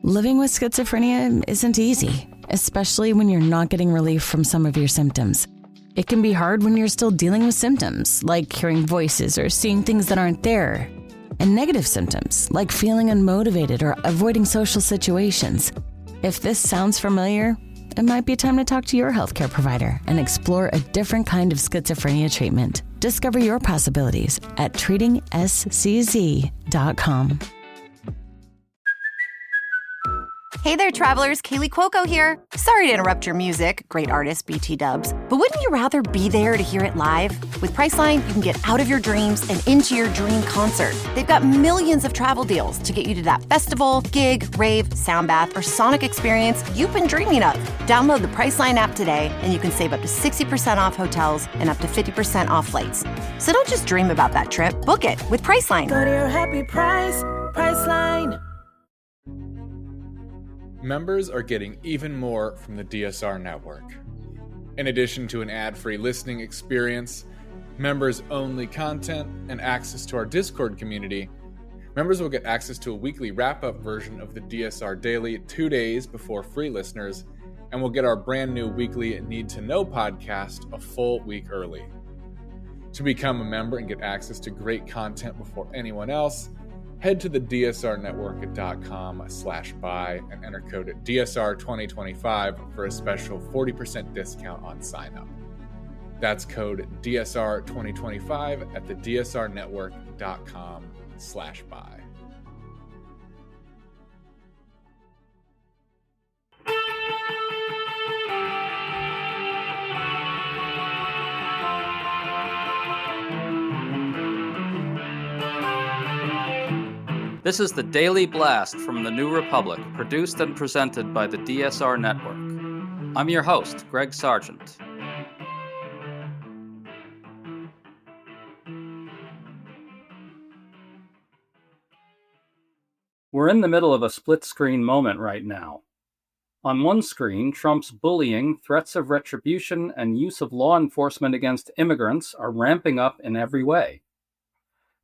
Living with schizophrenia isn't easy, especially when you're not getting relief from some of your symptoms. It can be hard when you're still dealing with symptoms, like hearing voices or seeing things that aren't there. And negative symptoms, like feeling unmotivated or avoiding social situations. If this sounds familiar, it might be time to talk to your healthcare provider and explore a different kind of schizophrenia treatment. Discover your possibilities at treatingscz.com. Hey there, travelers. Kaylee Cuoco here. Sorry to interrupt your music, great artist BT Dubs, but wouldn't you rather be there to hear it live? With Priceline, you can get out of your dreams and into your dream concert. They've got millions of travel deals to get you to that festival, gig, rave, soundbath, or sonic experience you've been dreaming of. Download the Priceline app today, and you can save up to 60% off hotels and up to 50% off flights. So don't just dream about that trip. Book it with Priceline. Go to your happy price, Priceline. Members are getting even more from the DSR network. In addition to an ad-free listening experience, members-only content, and access to our Discord community, members will get access to a weekly wrap-up version of the DSR Daily 2 days before free listeners, and will get our brand new weekly Need to Know podcast a full week early. To become a member and get access to great content before anyone else, head to the dsrnetwork.com/buy and enter code DSR2025 for a special 40% discount on sign-up. That's code DSR2025 at the dsrnetwork.com/buy. This is the Daily Blast from the New Republic, produced and presented by the DSR Network. I'm your host, Greg Sargent. We're in the middle of a split-screen moment right now. On one screen, Trump's bullying, threats of retribution, and use of law enforcement against immigrants are ramping up in every way.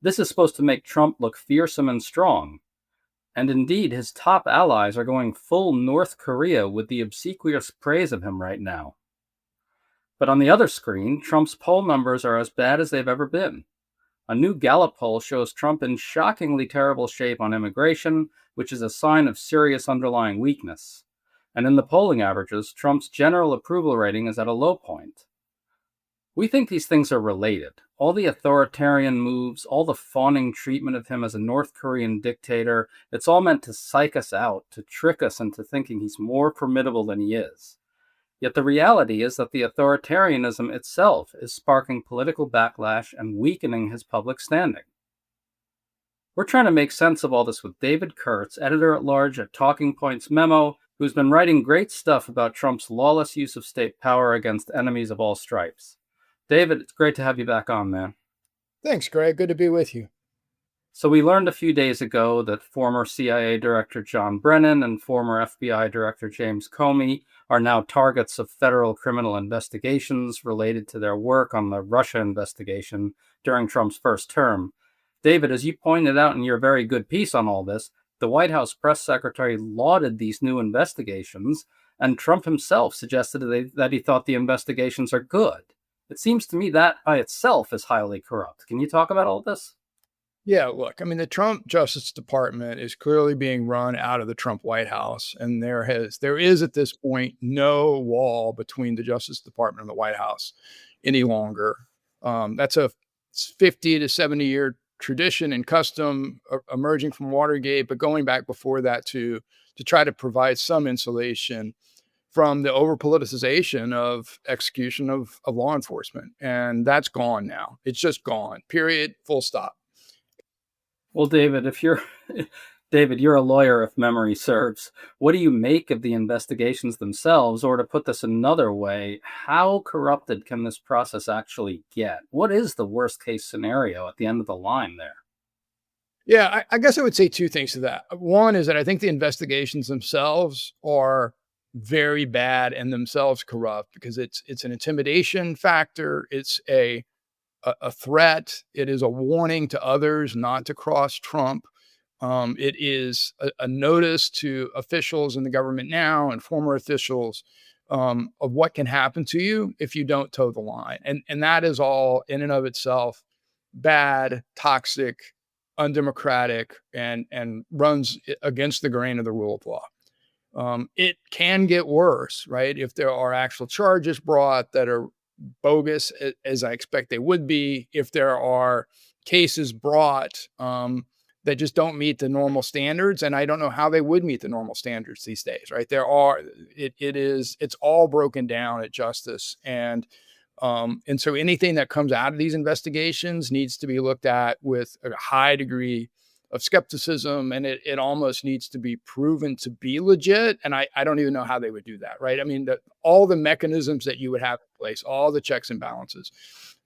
This is supposed to make Trump look fearsome and strong. And indeed, his top allies are going full North Korea with the obsequious praise of him right now. But on the other screen, Trump's poll numbers are as bad as they've ever been. A new Gallup poll shows Trump in shockingly terrible shape on immigration, which is a sign of serious underlying weakness. And in the polling averages, Trump's general approval rating is at a low point. We think these things are related. All the authoritarian moves, all the fawning treatment of him as a North Korean dictator, it's all meant to psych us out, to trick us into thinking he's more formidable than he is. Yet the reality is that the authoritarianism itself is sparking political backlash and weakening his public standing. We're trying to make sense of all this with David Kurtz, editor-at-large at Talking Points Memo, who's been writing great stuff about Trump's lawless use of state power against enemies of all stripes. David, it's great to have you back on, man. Thanks, Greg. Good to be with you. So we learned a few days ago that former CIA Director John Brennan and former FBI Director James Comey are now targets of federal criminal investigations related to their work on the Russia investigation during Trump's first term. David, as you pointed out in your very good piece on all this, the White House press secretary lauded these new investigations, and Trump himself suggested that he thought the investigations are good. It seems to me that by itself is highly corrupt. Can you talk about all this? Yeah, look, I mean, the Trump Justice Department is clearly being run out of the Trump White House. And there is at this point no wall between the Justice Department and the White House any longer. That's a 50 to 70 year tradition and custom emerging from Watergate, but going back before that to try to provide some insulation from the over-politicization of execution of law enforcement. And that's gone now. It's just gone, period, full stop. Well, David, you're a lawyer if memory serves. What do you make of the investigations themselves? Or to put this another way, how corrupted can this process actually get? What is the worst case scenario at the end of the line there? Yeah, I guess I would say two things to that. One is that I think the investigations themselves are very bad and themselves corrupt because it's an intimidation factor. It's a threat. It is a warning to others not to cross Trump. It is a notice to officials in the government now and former officials of what can happen to you if you don't toe the line. And that is all in and of itself bad, toxic, undemocratic, and runs against the grain of the rule of law. It can get worse, right? If there are actual charges brought that are bogus, as I expect they would be, if there are cases brought that just don't meet the normal standards, and I don't know how they would meet the normal standards these days, right? It's all broken down at justice, and so anything that comes out of these investigations needs to be looked at with a high degree of skepticism, and it almost needs to be proven to be legit. And I don't even know how they would do that, right? I mean, all the mechanisms that you would have in place, all the checks and balances,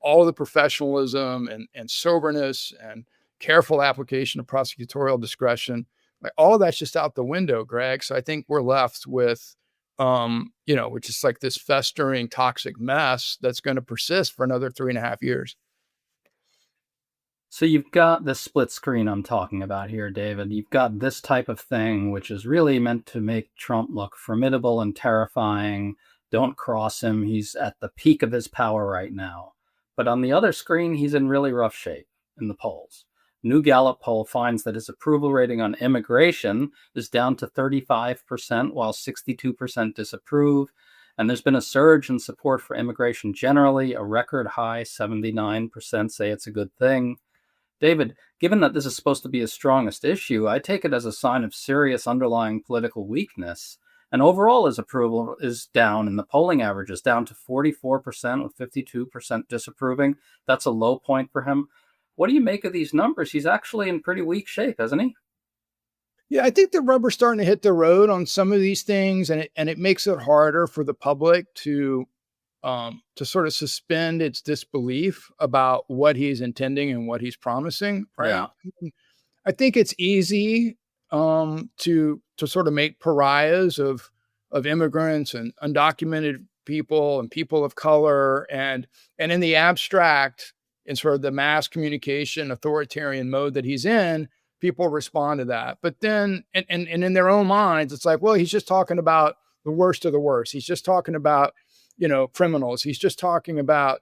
all the professionalism and soberness and careful application of prosecutorial discretion, like all of that's just out the window, Greg. So I think we're left with, which is like this festering toxic mess that's going to persist for another 3.5 years. So you've got this split screen I'm talking about here, David. You've got this type of thing, which is really meant to make Trump look formidable and terrifying. Don't cross him. He's at the peak of his power right now. But on the other screen, he's in really rough shape in the polls. New Gallup poll finds that his approval rating on immigration is down to 35%, while 62% disapprove. And there's been a surge in support for immigration generally. A record high 79% say it's a good thing. David, given that this is supposed to be his strongest issue, I take it as a sign of serious underlying political weakness. And overall, his approval is down in the polling averages, down to 44% with 52% disapproving. That's a low point for him. What do you make of these numbers? He's actually in pretty weak shape, hasn't he? Yeah, I think the rubber's starting to hit the road on some of these things, and it makes it harder for the public to sort of suspend its disbelief about what he's intending and what he's promising. Right? Yeah. I think it's easy to sort of make pariahs of immigrants and undocumented people and people of color, and in the abstract, in sort of the mass communication authoritarian mode that he's in, people respond to that. But then, and in their own minds, it's like, well, he's just talking about the worst of the worst. He's just talking about, criminals. He's just talking about,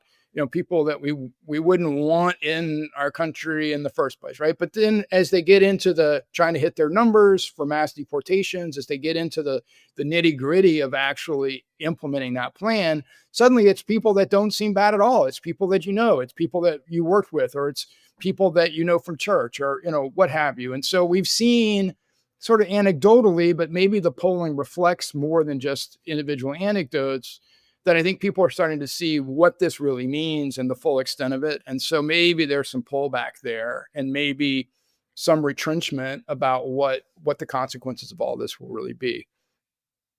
people that we wouldn't want in our country in the first place, right? But then as they get into the trying to hit their numbers for mass deportations, as they get into the nitty gritty of actually implementing that plan, suddenly it's people that don't seem bad at all. It's people that it's people that you worked with, or it's people that from church, or what have you. And so we've seen sort of anecdotally, but maybe the polling reflects more than just individual anecdotes, that I think people are starting to see what this really means and the full extent of it. And so maybe there's some pullback there, and maybe some retrenchment about what the consequences of all this will really be.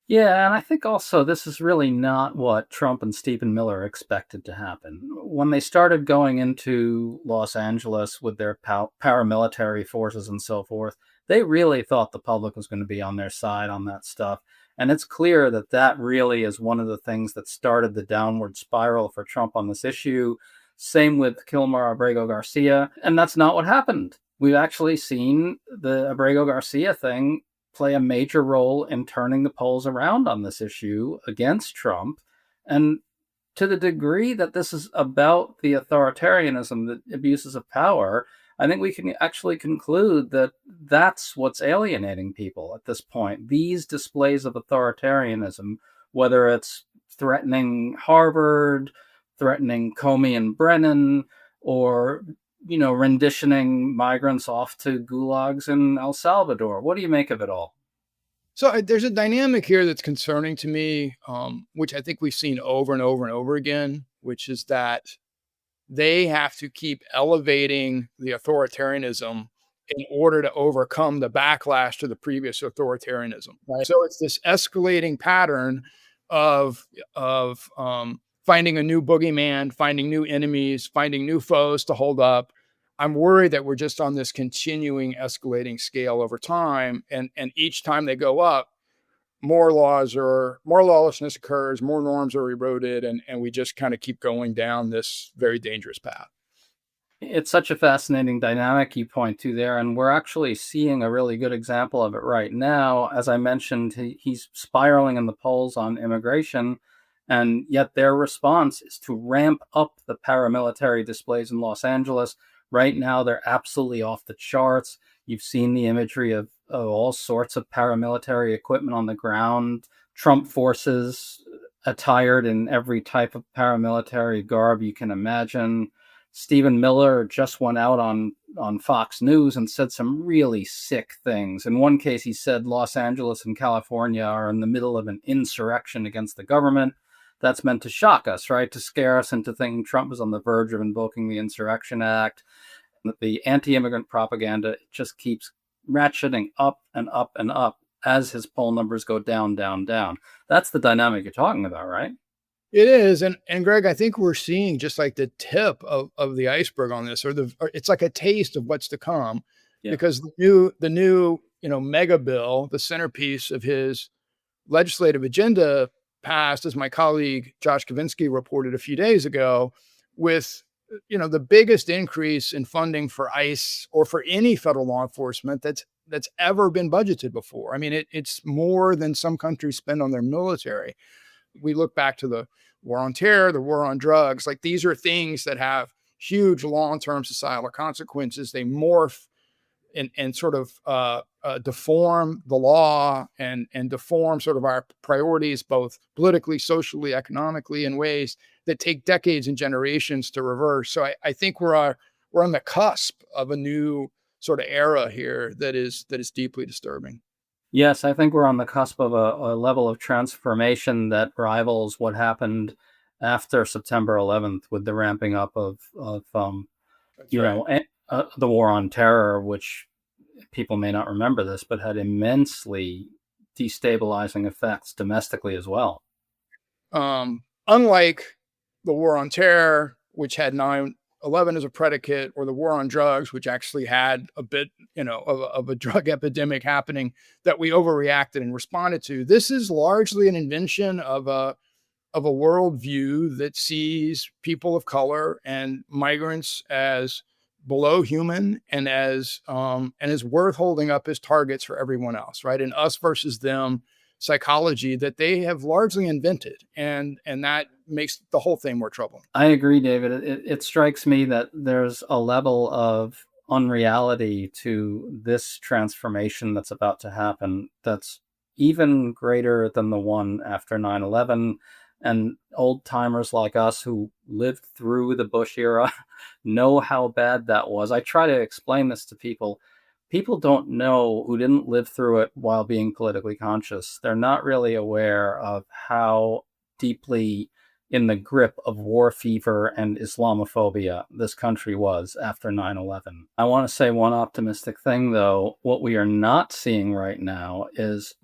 Yeah, and I think also this is really not what Trump and Stephen Miller expected to happen. When they started going into Los Angeles with their paramilitary forces and so forth, they really thought the public was going to be on their side on that stuff. And it's clear that that really is one of the things that started the downward spiral for Trump on this issue. Same with Kilmer Abrego Garcia. And that's not what happened. We've actually seen the Abrego Garcia thing play a major role in turning the polls around on this issue against Trump. And to the degree that this is about the authoritarianism, the abuses of power, I think we can actually conclude that that's what's alienating people at this point. These displays of authoritarianism, whether it's threatening Harvard, threatening Comey and Brennan, or, renditioning migrants off to gulags in El Salvador. What do you make of it all? So there's a dynamic here that's concerning to me, which I think we've seen over and over and over again, which is that they have to keep elevating the authoritarianism in order to overcome the backlash to the previous authoritarianism. Right? So it's this escalating pattern of finding a new boogeyman, finding new enemies, finding new foes to hold up. I'm worried that we're just on this continuing escalating scale over time, and each time they go up, more lawlessness occurs, more norms are eroded, and we just kind of keep going down this very dangerous path. It's such a fascinating dynamic you point to there, and we're actually seeing a really good example of it right now. As I mentioned, he's spiraling in the polls on immigration, and yet their response is to ramp up the paramilitary displays in Los Angeles. Right now, they're absolutely off the charts. You've seen the imagery of all sorts of paramilitary equipment on the ground, Trump forces attired in every type of paramilitary garb you can imagine. Stephen Miller just went out on Fox News and said some really sick things. In one case, he said Los Angeles and California are in the middle of an insurrection against the government. That's meant to shock us, right? To scare us into thinking Trump is on the verge of invoking the Insurrection Act. The anti-immigrant propaganda just keeps ratcheting up and up and up as his poll numbers go down, down, down. That's the dynamic you're talking about, right? It is. And Greg, I think we're seeing just like the tip of the iceberg on this, or it's like a taste of what's to come, because the new, mega bill, the centerpiece of his legislative agenda passed, as my colleague Josh Kavinsky reported a few days ago, with, the biggest increase in funding for ICE or for any federal law enforcement that's ever been budgeted before. I mean, it's more than some countries spend on their military. We look back to the war on terror, the war on drugs, like these are things that have huge long-term societal consequences. They morph and sort of deform the law and deform sort of our priorities, both politically, socially, economically, in ways that take decades and generations to reverse. So I think we're on the cusp of a new sort of era here that is deeply disturbing. Yes, I think we're on the cusp of a level of transformation that rivals what happened after September 11th with the ramping up of the war on terror, which people may not remember this, but had immensely destabilizing effects domestically as well. Unlike the war on terror, which had 9/11 as a predicate, or the war on drugs, which actually had a bit, of a drug epidemic happening that we overreacted and responded to. This is largely an invention of a worldview that sees people of color and migrants as below human and as worth holding up as targets for everyone else, right? An us versus them psychology that they have largely invented, and that makes the whole thing more troubling. I agree, David. It strikes me that there's a level of unreality to this transformation that's about to happen that's even greater than the one after 9/11. And old timers like us who lived through the Bush era know how bad that was. I try to explain this to people. People don't know, who didn't live through it while being politically conscious. They're not really aware of how deeply in the grip of war fever and Islamophobia this country was after 9/11. I want to say one optimistic thing, though. What we are not seeing right now is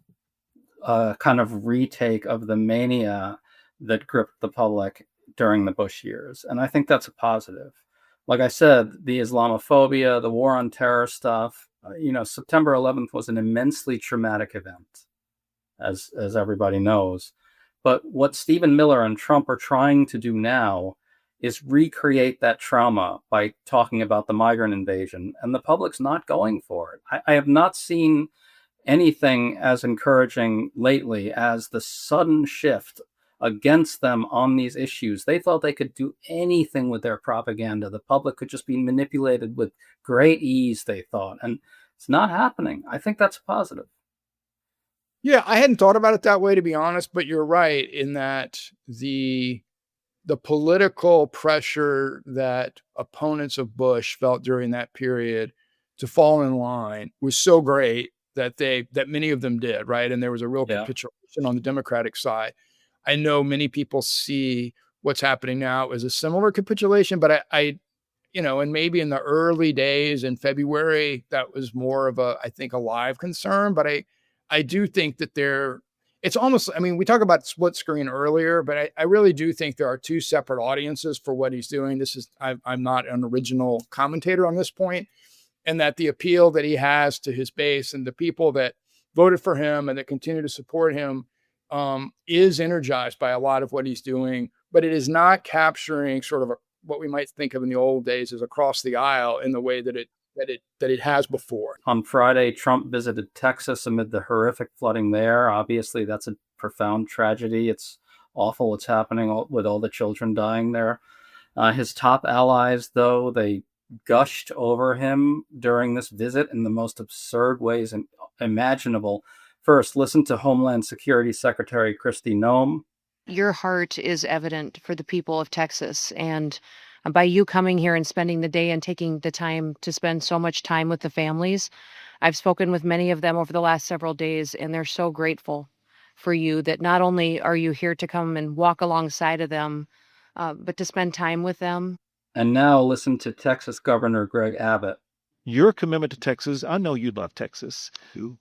a kind of retake of the mania that gripped the public during the Bush years. And I think that's a positive. Like I said, the Islamophobia, the war on terror stuff, September 11th was an immensely traumatic event, as everybody knows. But what Stephen Miller and Trump are trying to do now is recreate that trauma by talking about the migrant invasion, and the public's not going for it. I have not seen anything as encouraging lately as the sudden shift against them on these issues. They thought they could do anything with their propaganda. The public could just be manipulated with great ease, they thought. And it's not happening. I think that's positive. Yeah, I hadn't thought about it that way, to be honest, but you're right in that the political pressure that opponents of Bush felt during that period to fall in line was so great that many of them did, right? And there was a real capitulation on the Democratic side. I know many people see what's happening now as a similar capitulation, but I and maybe in the early days in February, that was more of I think a live concern, but I do think that it's almost, we talk about split screen earlier, but I really do think there are two separate audiences for what he's doing. I'm not an original commentator on this point, and that the appeal that he has to his base and the people that voted for him and that continue to support him is energized by a lot of what he's doing, but it is not capturing sort of what we might think of in the old days as across the aisle in the way that it has before. On Friday, Trump visited Texas amid the horrific flooding there. Obviously, that's a profound tragedy. It's awful what's happening with all the children dying there. His top allies, though, they gushed over him during this visit in the most absurd ways imaginable. First, listen to Homeland Security Secretary Kristi Noem. Your heart is evident for the people of Texas, and by you coming here and spending the day and taking the time to spend so much time with the families, I've spoken with many of them over the last several days, and they're so grateful for you that not only are you here to come and walk alongside of them, but to spend time with them. And now listen to Texas Governor Greg Abbott. Your commitment to Texas, I know you love Texas,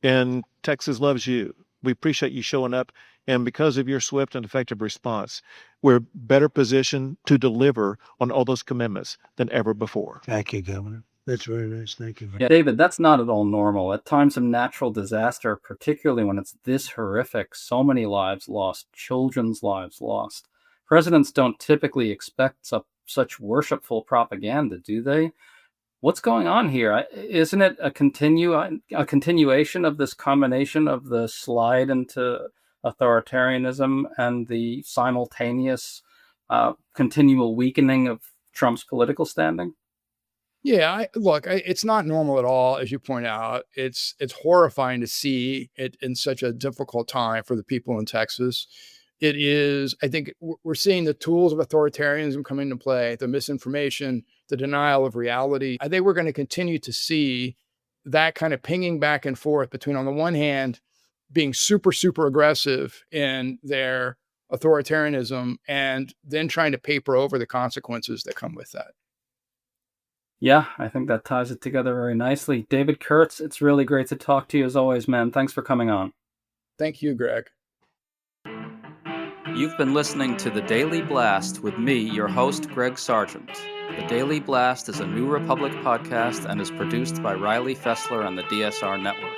and Texas loves you. We appreciate you showing up, and because of your swift and effective response, we're better positioned to deliver on all those commitments than ever before. Thank you, Governor. That's very nice. Thank you. Yeah, David, that's not at all normal. At times of natural disaster, particularly when it's this horrific, so many lives lost, children's lives lost. Presidents don't typically expect such worshipful propaganda, do they? What's going on here? Isn't it a continuation of this combination of the slide into authoritarianism and the simultaneous continual weakening of Trump's political standing? Yeah, it's not normal at all, as you point out. It's horrifying to see it in such a difficult time for the people in Texas. It is, I think we're seeing the tools of authoritarianism come into play, the misinformation, the denial of reality. I think we're going to continue to see that kind of pinging back and forth between, on the one hand, being super, super aggressive in their authoritarianism and then trying to paper over the consequences that come with that. Yeah, I think that ties it together very nicely. David Kurtz, it's really great to talk to you as always, man. Thanks for coming on. Thank you, Greg. You've been listening to The Daily Blast with me, your host, Greg Sargent. The Daily Blast is a New Republic podcast and is produced by Riley Fessler on the DSR Network.